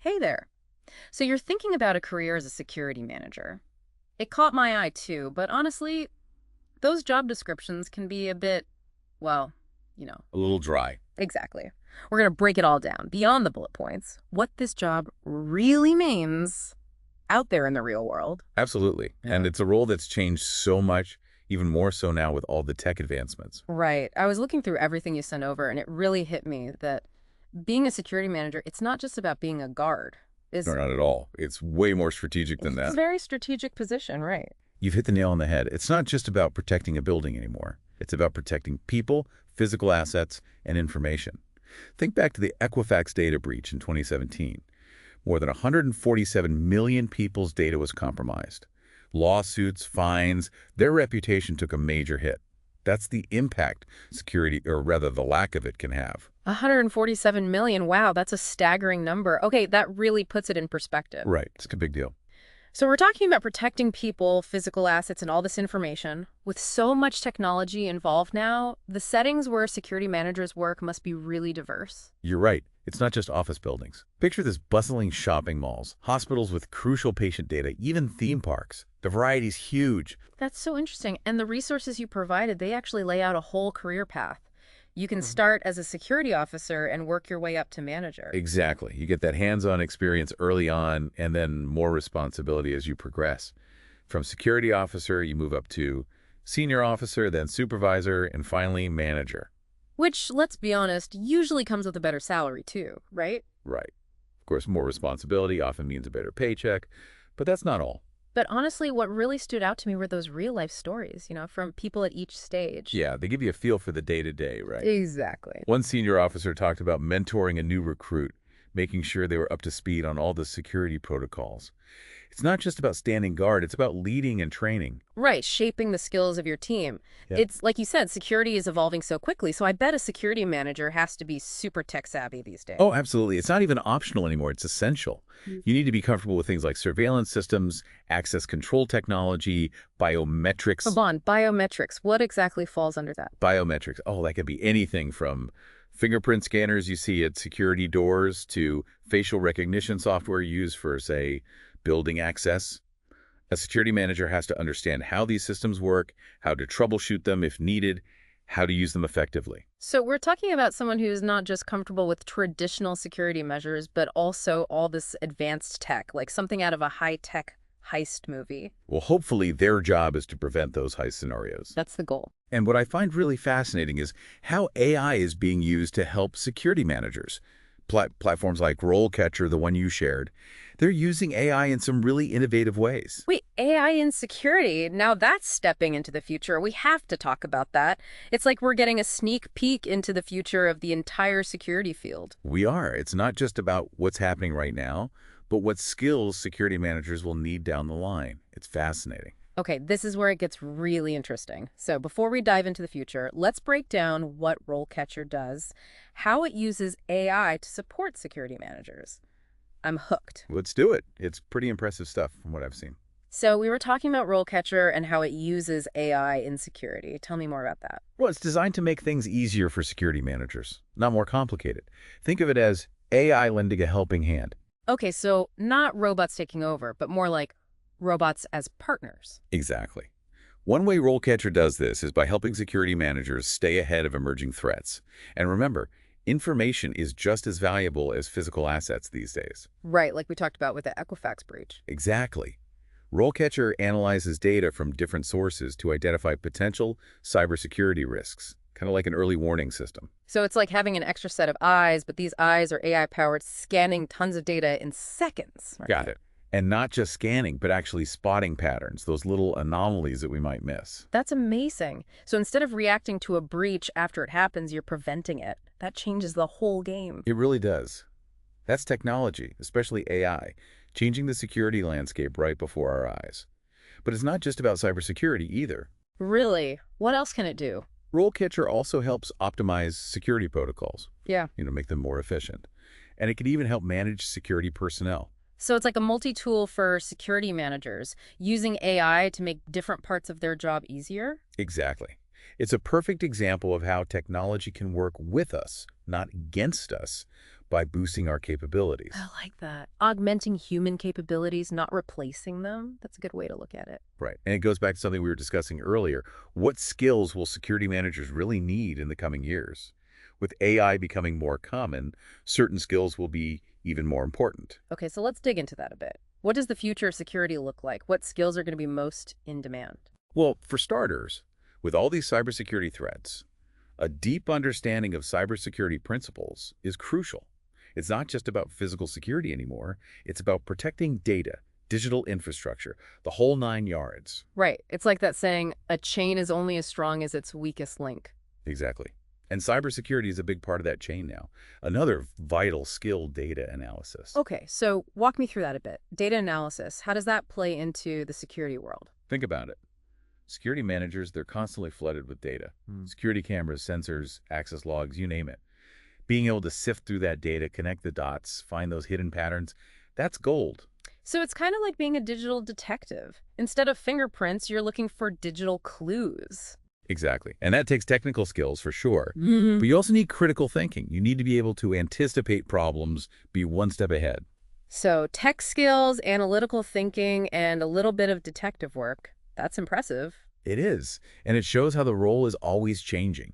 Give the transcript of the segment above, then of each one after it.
Hey there. So you're thinking about a career as a security manager. It caught my eye too, but honestly, those job descriptions can be a bit, well, you know, A little dry. exactly. We're going to break it all down beyond the bullet points, what this job really means out there in the real world. Absolutely. And it's a role that's changed so much, even more so now with all the tech advancements. Right. I was looking through everything you sent over, and it really hit me that being a security manager, it's not just about being a guard. No, not at all. It's way more strategic than It's a that. very strategic position, right? You've hit the nail on the head. It's not just about protecting a building anymore. It's about protecting people, physical assets, and information. Think back to the Equifax data breach in 2017. More than 147 million people's data was compromised. Lawsuits, fines, their reputation took a major hit. That's the impact security, or rather the lack of it, can have. 147 million. Wow, that's a staggering number. Okay, that really puts it in perspective. Right. It's a big deal. So we're talking about protecting people, physical assets, and all this information. With so much technology involved now, the settings where security managers work must be really diverse. You're right. It's not just office buildings. Picture this: bustling shopping malls, hospitals with crucial patient data, even theme parks. The variety's huge. That's so interesting. And the resources you provided, they actually lay out a whole career path. You can start as a security officer and work your way up to manager. Exactly. You get that hands-on experience early on and then more responsibility as you progress. From security officer, you move up to senior officer, then supervisor, and finally manager. Which, let's be honest, usually comes with a better salary too, right? Right. Of course, more responsibility often means a better paycheck, but that's not all. But honestly, what really stood out to me were those real-life stories, from people at each stage. Yeah, they give you a feel for the day-to-day, right? Exactly. One senior officer talked about mentoring a new recruit, making sure they were up to speed on all the security protocols. It's not just about standing guard, it's about leading and training. Right, shaping the skills of your team. Yeah. It's like you said, security is evolving so quickly, so I bet a security manager has to be super tech savvy these days. Oh, absolutely. It's not even optional anymore. It's essential. You need to be comfortable with things like surveillance systems, access control technology, biometrics. Hold on, biometrics. What exactly falls under that? Biometrics. Oh, that could be anything from fingerprint scanners you see at security doors to facial recognition software used for, say, building access. A security manager has to understand how these systems work, how to troubleshoot them if needed, how to use them effectively. So we're talking about someone who's not just comfortable with traditional security measures, but also all this advanced tech, like something out of a high-tech heist movie. Well, hopefully their job is to prevent those heist scenarios. That's the goal. And what I find really fascinating is how AI is being used to help security managers. Platforms like RoleCatcher, the one you shared, they're using AI in some really innovative ways. Wait, AI in security, now that's stepping into the future. We have to talk about that. It's like we're getting a sneak peek into the future of the entire security field. We are. It's not just about what's happening right now, but what skills security managers will need down the line. It's fascinating. Okay, this is where it gets really interesting. So before we dive into the future, let's break down what RoleCatcher does, how it uses AI to support security managers. I'm hooked. Let's do it. It's pretty impressive stuff from what I've seen. So we were talking about RoleCatcher and how it uses AI in security. Tell me more about that. Well, it's designed to make things easier for security managers, not more complicated. Think of it as AI lending a helping hand. Okay, so not robots taking over, but more like robots as partners. Exactly. One way RoleCatcher does this is by helping security managers stay ahead of emerging threats. And remember, information is just as valuable as physical assets these days. Right, like we talked about with the Equifax breach. Exactly. RoleCatcher analyzes data from different sources to identify potential cybersecurity risks, kind of like an early warning system. So it's like having an extra set of eyes, but these eyes are AI-powered, scanning tons of data in seconds. Right? Got it. And not just scanning, but actually spotting patterns, those little anomalies that we might miss. That's amazing. So instead of reacting to a breach after it happens, you're preventing it. That changes the whole game. It really does. That's technology, especially AI, changing the security landscape right before our eyes. But it's not just about cybersecurity either. Really? What else can it do? RoleCatcher also helps optimize security protocols, Yeah. make them more efficient. And it can even help manage security personnel. So it's like a multi-tool for security managers, using AI to make different parts of their job easier? Exactly. It's a perfect example of how technology can work with us, not against us, by boosting our capabilities. I like that. Augmenting human capabilities, not replacing them. That's a good way to look at it. Right. And it goes back to something we were discussing earlier. What skills will security managers really need in the coming years? With AI becoming more common, certain skills will be even more important. Okay, so let's dig into that a bit. What does the future of security look like? What skills are going to be most in demand? Well, for starters, with all these cybersecurity threats, a deep understanding of cybersecurity principles is crucial. It's not just about physical security anymore. It's about protecting data, digital infrastructure, the whole 9 yards. Right. It's like that saying, a chain is only as strong as its weakest link. Exactly. And cybersecurity is a big part of that chain now. Another vital skill, data analysis. Okay, so walk me through that a bit. Data analysis, how does that play into the security world? Think about it. Security managers, they're constantly flooded with data. Security cameras, sensors, access logs, you name it. Being able to sift through that data, connect the dots, find those hidden patterns, that's gold. So it's kind of like being a digital detective. Instead of fingerprints, you're looking for digital clues. Exactly. And that takes technical skills for sure. Hmm. But you also need critical thinking. You need to be able to anticipate problems, be one step ahead. So tech skills, analytical thinking, and a little bit of detective work. That's impressive. It is. And it shows how the role is always changing.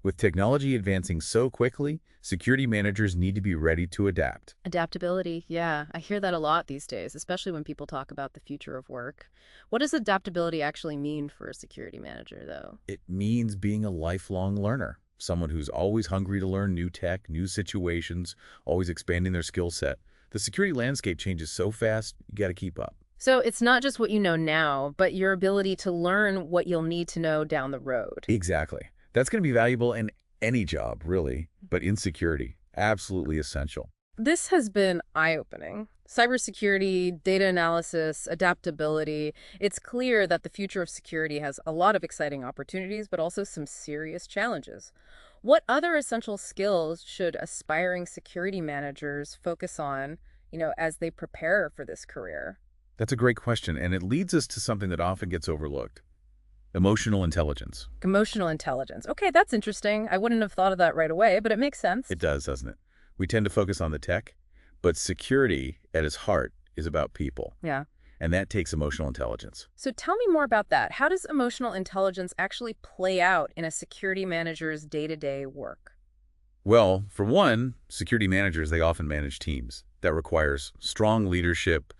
With technology advancing so quickly, security managers need to be ready to adapt. Adaptability, yeah, I hear that a lot these days, especially when people talk about the future of work. What does adaptability actually mean for a security manager, though? It means being a lifelong learner, someone who's always hungry to learn new tech, new situations, always expanding their skill set. The security landscape changes so fast, you got to keep up. So it's not just what you know now, but your ability to learn what you'll need to know down the road. Exactly. That's going to be valuable in any job, really, but in security, absolutely essential. This has been eye-opening. Cybersecurity, data analysis, adaptability. It's clear that the future of security has a lot of exciting opportunities, but also some serious challenges. What other essential skills should aspiring security managers focus on, as they prepare for this career? That's a great question, and it leads us to something that often gets overlooked. Emotional intelligence. Emotional intelligence. Okay, that's interesting. I wouldn't have thought of that right away, but it makes sense. It does, doesn't it? We tend to focus on the tech, but security at its heart is about people, Yeah. and that takes emotional intelligence. So tell me more about that. How does emotional intelligence actually play out in a security manager's day-to-day work? Well, for one, security managers, they often manage teams. That requires strong leadership,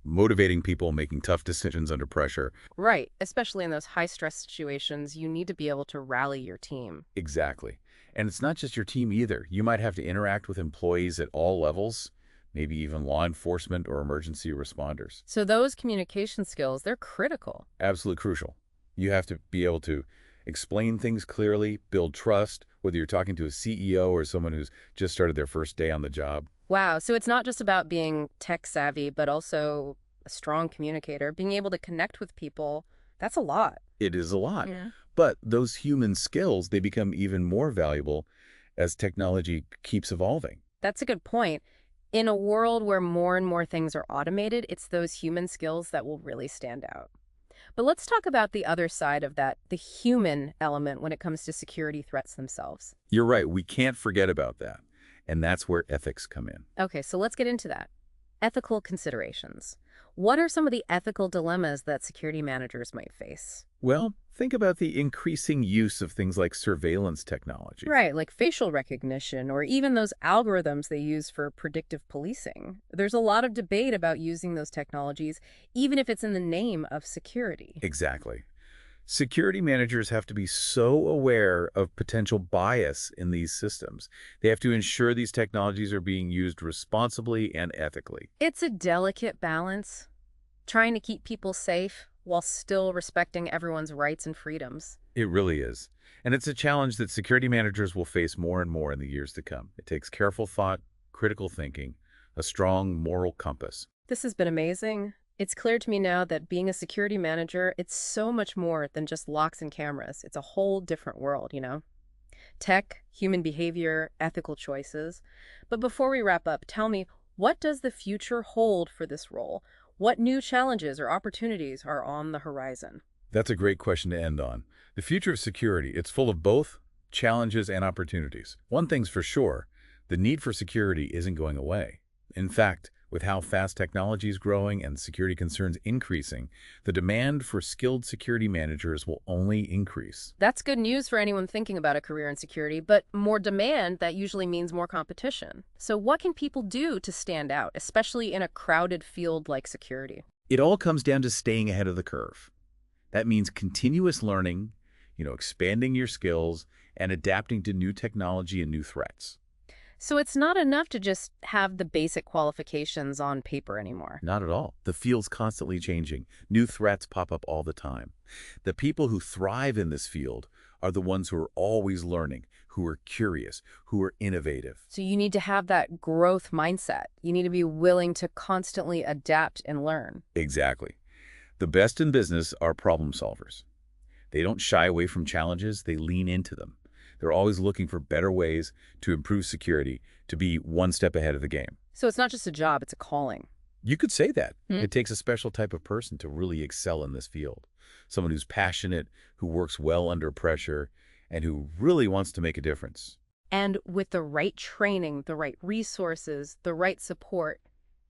motivating people, making tough decisions under pressure. Right. Especially in those high-stress situations, you need to be able to rally your team. Exactly. And it's not just your team either. You might have to interact with employees at all levels, maybe even law enforcement or emergency responders. So those communication skills, they're critical. Absolutely crucial. You have to be able to explain things clearly, build trust, whether you're talking to a CEO or someone who's just started their first day on the job. Wow. So it's not just about being tech savvy, but also a strong communicator, being able to connect with people. That's a lot. It is a lot. Yeah. But those human skills, they become even more valuable as technology keeps evolving. That's a good point. In a world where more and more things are automated, it's those human skills that will really stand out. But let's talk about the other side of that, the human element when it comes to security threats themselves. You're right. We can't forget about that. And that's where ethics come in. Okay, so let's get into that. Ethical considerations. What are some of the ethical dilemmas that security managers might face? Well, think about the increasing use of things like surveillance technology. Right, like facial recognition or even those algorithms they use for predictive policing. There's a lot of debate about using those technologies, even if it's in the name of security. Exactly. Security managers have to be so aware of potential bias in these systems. They have to ensure these technologies are being used responsibly and ethically. It's a delicate balance, trying to keep people safe while still respecting everyone's rights and freedoms. It really is. And it's a challenge that security managers will face more and more in the years to come. It takes careful thought, critical thinking, a strong moral compass. This has been amazing. It's clear to me now that being a security manager, it's so much more than just locks and cameras. It's a whole different world. Tech, human behavior, ethical choices. But before we wrap up, tell me, what does the future hold for this role? What new challenges or opportunities are on the horizon? That's a great question to end on. The future of security, it's full of both challenges and opportunities. One thing's for sure, The need for security isn't going away. In fact, with how fast technology is growing and security concerns increasing, the demand for skilled security managers will only increase. That's good news for anyone thinking about a career in security, but more demand, that usually means more competition. So what can people do to stand out, especially in a crowded field like security? It all comes down to staying ahead of the curve. That means continuous learning, expanding your skills, and adapting to new technology and new threats. So it's not enough to just have the basic qualifications on paper anymore. Not at all. The field's constantly changing. New threats pop up all the time. The people who thrive in this field are the ones who are always learning, who are curious, who are innovative. So you need to have that growth mindset. You need to be willing to constantly adapt and learn. Exactly. The best in business are problem solvers. They don't shy away from challenges, they lean into them. They're always looking for better ways to improve security, to be one step ahead of the game. So it's not just a job, it's a calling. You could say that. Hmm. It takes a special type of person to really excel in this field. Someone who's passionate, who works well under pressure, and who really wants to make a difference. And with the right training, the right resources, the right support,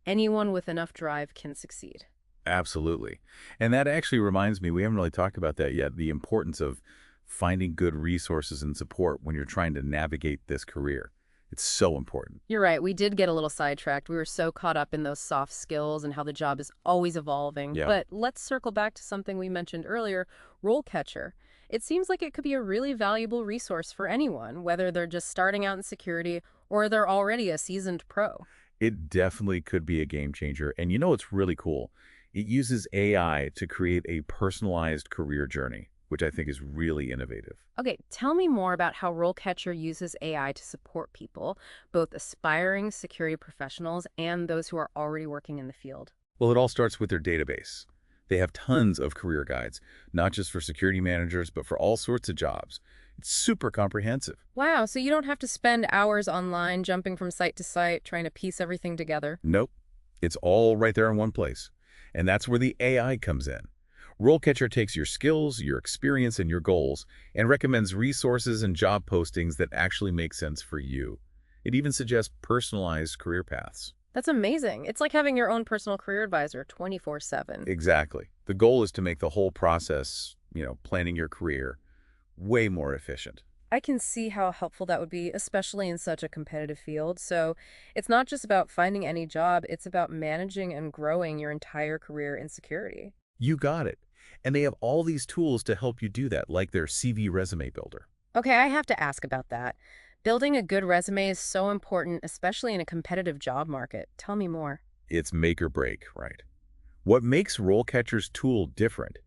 anyone with enough drive can succeed. Absolutely. And that actually reminds me, we haven't really talked about that yet, the importance of finding good resources and support when you're trying to navigate this career. It's so important. You're right, we did get a little sidetracked. We were so caught up in those soft skills and how the job is always evolving. Yeah. But let's circle back to something we mentioned earlier, RoleCatcher. It seems like it could be a really valuable resource for anyone, whether they're just starting out in security or they're already a seasoned pro. It definitely could be a game changer. And what's really cool? It uses AI to create a personalized career journey, which I think is really innovative. Okay, tell me more about how RoleCatcher uses AI to support people, both aspiring security professionals and those who are already working in the field. Well, it all starts with their database. They have tons of career guides, not just for security managers, but for all sorts of jobs. It's super comprehensive. Wow, so you don't have to spend hours online jumping from site to site trying to piece everything together. Nope. It's all right there in one place. And that's where the AI comes in. RoleCatcher takes your skills, your experience, and your goals and recommends resources and job postings that actually make sense for you. It even suggests personalized career paths. That's amazing. It's like having your own personal career advisor 24/7. Exactly. The goal is to make the whole process, planning your career, way more efficient. I can see how helpful that would be, especially in such a competitive field. So it's not just about finding any job, it's about managing and growing your entire career in security. You got it. And they have all these tools to help you do that, like their CV resume builder. Okay, I have to ask about that. Building a good resume is so important, especially in a competitive job market. Tell me more. It's make or break, right? What makes RoleCatcher's tool different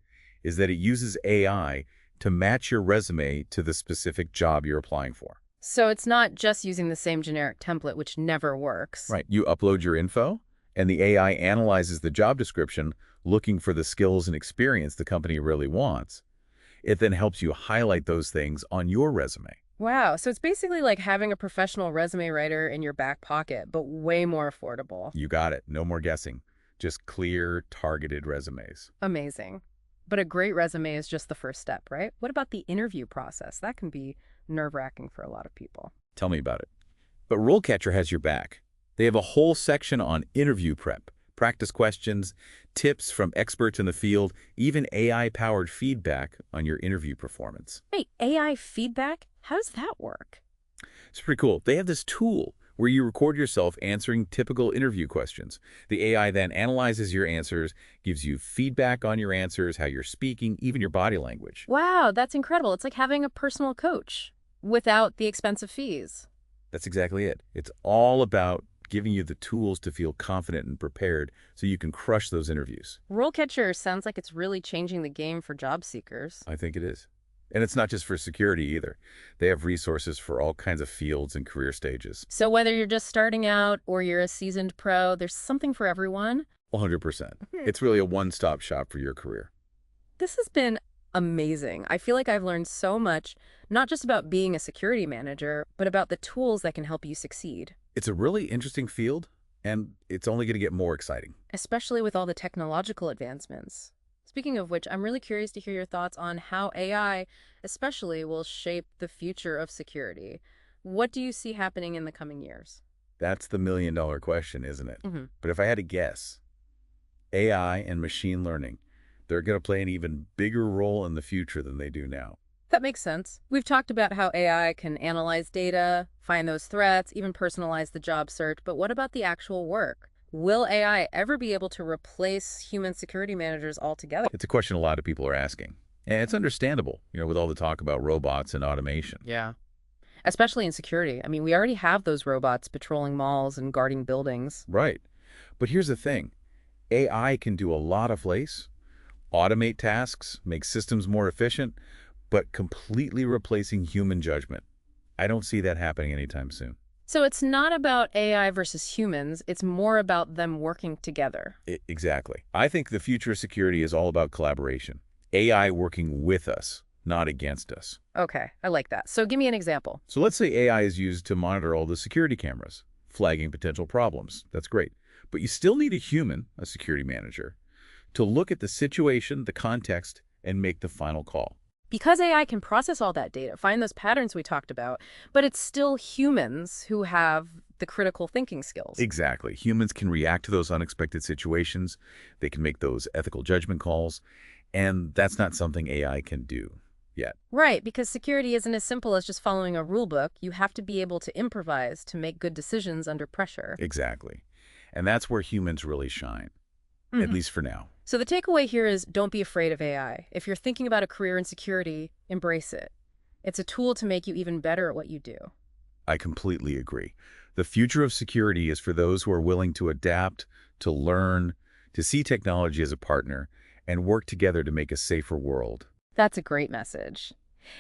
is that it uses AI to match your resume to the specific job you're applying for. So it's not just using the same generic template, which never works. Right. You upload your info, and the AI analyzes the job description, looking for the skills and experience the company really wants. It then helps you highlight those things on your resume. Wow, so it's basically like having a professional resume writer in your back pocket, but way more affordable. You got it. No more guessing. Just clear, targeted resumes. Amazing. But a great resume is just the first step, right? What about the interview process? That can be nerve-wracking for a lot of people. Tell me about it. But RoleCatcher has your back. They have a whole section on interview prep, practice questions, tips from experts in the field, even AI-powered feedback on your interview performance. Wait, AI feedback? How does that work? It's pretty cool. They have this tool where you record yourself answering typical interview questions. The AI then analyzes your answers, gives you feedback on your answers, how you're speaking, even your body language. Wow, that's incredible. It's like having a personal coach without the expensive fees. That's exactly it. It's all about giving you the tools to feel confident and prepared so you can crush those interviews. RoleCatcher sounds like it's really changing the game for job seekers. I think it is. And it's not just for security either. They have resources for all kinds of fields and career stages. So whether you're just starting out or you're a seasoned pro, there's something for everyone. 100%. It's really a one-stop shop for your career. This has been amazing. I feel like I've learned so much, not just about being a security manager, but about the tools that can help you succeed. It's a really interesting field, and it's only going to get more exciting. Especially with all the technological advancements. Speaking of which, I'm really curious to hear your thoughts on how AI especially will shape the future of security. What do you see happening in the coming years? That's the million-dollar question, isn't it? Hmm. But if I had to guess, AI and machine learning, they're going to play an even bigger role in the future than they do now. That makes sense. We've talked about how AI can analyze data, find those threats, even personalize the job search, but what about the actual work? Will AI ever be able to replace human security managers altogether? It's a question a lot of people are asking. And it's understandable, with all the talk about robots and automation. Yeah. Especially in security. I mean, we already have those robots patrolling malls and guarding buildings. Right. But here's the thing. AI can do a lot of place, automate tasks, make systems more efficient, but completely replacing human judgment. I don't see that happening anytime soon. So it's not about AI versus humans, it's more about them working together. Exactly. I think the future of security is all about collaboration. AI working with us, not against us. Okay, I like that. So give me an example. So let's say AI is used to monitor all the security cameras, flagging potential problems. That's great. But you still need a human, a security manager, to look at the situation, the context, and make the final call. Because AI can process all that data, find those patterns we talked about, but it's still humans who have the critical thinking skills. Exactly. Humans can react to those unexpected situations. They can make those ethical judgment calls. And that's not something AI can do yet. Right, because security isn't as simple as just following a rule book. You have to be able to improvise to make good decisions under pressure. Exactly. And that's where humans really shine, at Mhm. least for now. So the takeaway here is don't be afraid of AI. If you're thinking about a career in security, embrace it. It's a tool to make you even better at what you do. I completely agree. The future of security is for those who are willing to adapt, to learn, to see technology as a partner, and work together to make a safer world. That's a great message.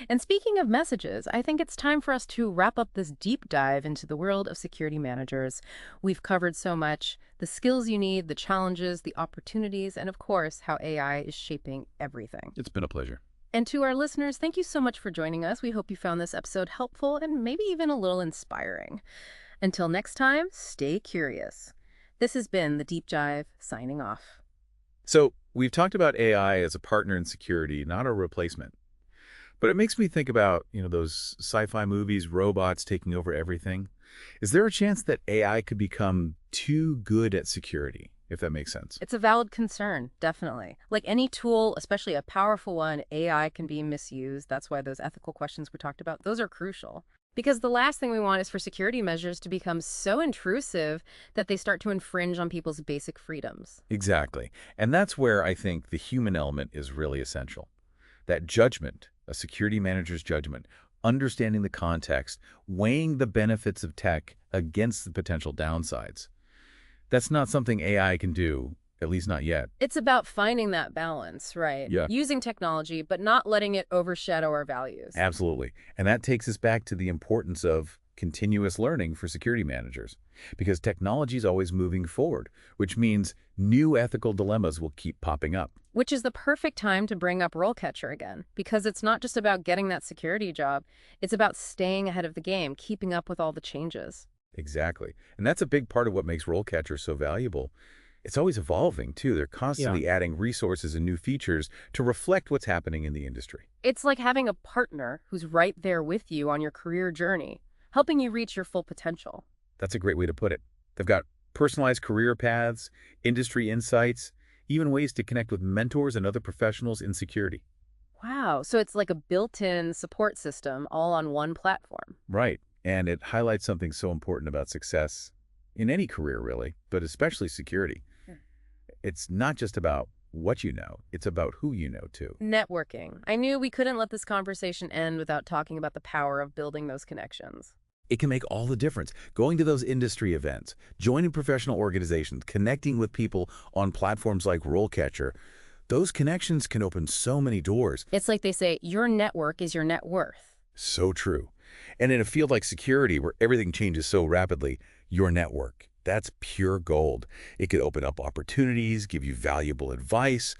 And speaking of messages, I think it's time for us to wrap up this deep dive into the world of security managers. We've covered so much, the skills you need, the challenges, the opportunities, and of course, how AI is shaping everything. It's been a pleasure. And to our listeners, thank you so much for joining us. We hope you found this episode helpful and maybe even a little inspiring. Until next time, stay curious. This has been The Deep Dive, signing off. So we've talked about AI as a partner in security, not a replacement. But it makes me think about, those sci-fi movies, robots taking over everything. Is there a chance that AI could become too good at security, if that makes sense? It's a valid concern, definitely. Like any tool, especially a powerful one, AI can be misused. That's why those ethical questions we talked about, those are crucial. Because the last thing we want is for security measures to become so intrusive that they start to infringe on people's basic freedoms. Exactly. And that's where I think the human element is really essential. That judgment, a security manager's judgment, understanding the context, weighing the benefits of tech against the potential downsides. That's not something AI can do, at least not yet. It's about finding that balance, right? Yeah. Using technology, but not letting it overshadow our values. Absolutely. And that takes us back to the importance of continuous learning for security managers, because technology is always moving forward, which means new ethical dilemmas will keep popping up. Which is the perfect time to bring up RoleCatcher again, because it's not just about getting that security job, it's about staying ahead of the game, keeping up with all the changes. Exactly. And that's a big part of what makes RoleCatcher so valuable. It's always evolving, too. They're constantly adding resources and new features to reflect what's happening in the industry. It's like having a partner who's right there with you on your career journey, helping you reach your full potential. That's a great way to put it. They've got personalized career paths, industry insights, even ways to connect with mentors and other professionals in security. Wow, so it's like a built-in support system all on one platform. Right. And it highlights something so important about success in any career, really, but especially security. It's not just about what you know, it's about who you know, too. Networking. I knew we couldn't let this conversation end without talking about the power of building those connections. It can make all the difference. Going to those industry events, joining professional organizations, connecting with people on platforms like RoleCatcher, those connections can open so many doors. It's like they say, your network is your net worth. So true. And in a field like security, where everything changes so rapidly, your network, that's pure gold. It could open up opportunities, give you valuable advice,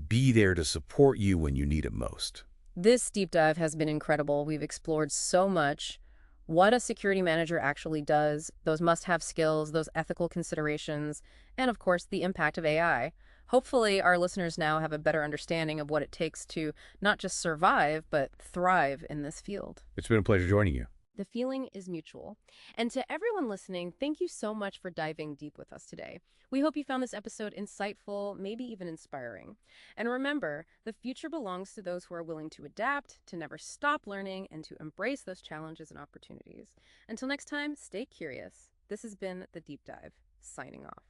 be there to support you when you need it most. This deep dive has been incredible. We've explored so much. What a security manager actually does, those must-have skills, those ethical considerations, and of course, the impact of AI. Hopefully, our listeners now have a better understanding of what it takes to not just survive, but thrive in this field. It's been a pleasure joining you. The feeling is mutual. And to everyone listening, thank you so much for diving deep with us today. We hope you found this episode insightful, maybe even inspiring. And remember, the future belongs to those who are willing to adapt, to never stop learning, and to embrace those challenges and opportunities. Until next time, stay curious. This has been The Deep Dive, signing off.